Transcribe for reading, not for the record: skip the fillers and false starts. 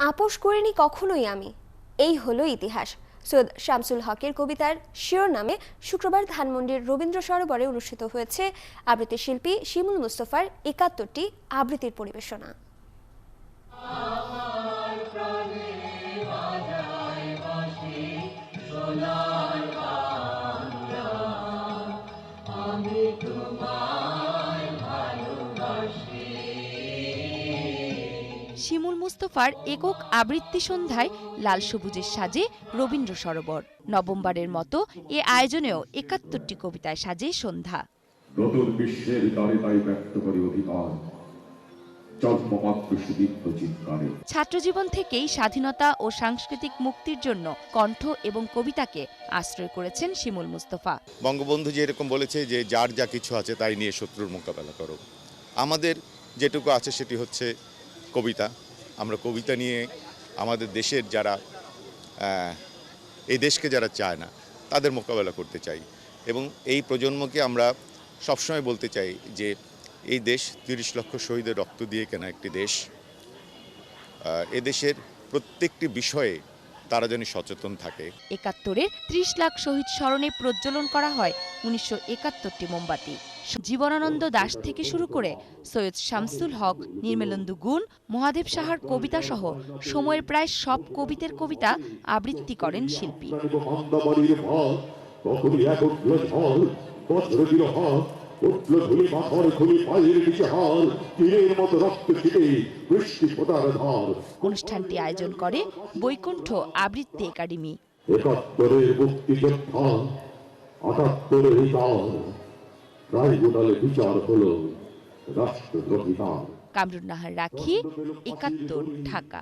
আপোষ করিনি কখনোই আমি, এই হলো ইতিহাস। সৈয়দ শামসুল হকের কবিতার শিরোনামে শুক্রবার ধানমন্ডির রবীন্দ্র সরোবরে অনুষ্ঠিত হয়েছে আবৃত্তি শিল্পী শিমুল মুস্তফার ৭১টি আবৃত্তির পরিবেশনা। শিমুল মুস্তফার একক আবৃত্তি সন্ধ্যায় লাল সবুজের সাজে রবীন্দ্র সরোবর। নবমবারের মতো এ আয়োজনেও ৭১টি কবিতায় সাজে সন্ধ্যা। নতুন বিশ্বের দ্বারে তাই ব্যক্ত করে অধিকার, জন্মমাত্র সুদীপ্ত চিৎকারে। ছাত্রজীবন থেকেই স্বাধীনতা ও সাংস্কৃতিক মুক্তির জন্য কণ্ঠ এবং কবিতাকে আশ্রয় করেছেন শিমুল মুস্তফা। বঙ্গবন্ধু যে এরকম বলেছে যে যার যা কিছু আছে তাই নিয়ে শত্রুর মোকাবেলা করো। আমাদের যেটুকু আছে সেটি হচ্ছে কবিতা। আমরা কবিতা নিয়ে আমাদের দেশের যারা এই দেশকে যারা চায় না তাদের মোকাবেলা করতে চাই, এবং এই প্রজন্মকে আমরা সবসময় বলতে চাই যে এই দেশ ৩০ লক্ষ শহীদের রক্ত দিয়ে কেনা একটি দেশ। এদেশের প্রত্যেকটি বিষয়ে তারা যেন সচেতন থাকে। ৭১-এর ৩০ লাখ শহীদ স্মরণে প্রজ্বলন করা হয় ১৯৭১টি মোমবাতি। জীবনানন্দ দাশ থেকে শুরু করে সৈয়দ শামসুল হক, নির্মলেন্দু গুণ, মহাদেব সাহার কবিতা সহ সময়ের প্রায় সব কবিদের কবিতা আবৃত্তি করেন শিল্পী। অনুষ্ঠানটি আয়োজন করে বৈকুণ্ঠ আবৃত্তি একাডেমি। ৭১-এর মুক্তিযোদ্ধা, ৭৮-এর ট্রাইব্যুনালে বিচার হলো রাষ্ট্রদ্রোহিতার। কামরুন নাহার রাখি, ৭১, ঢাকা।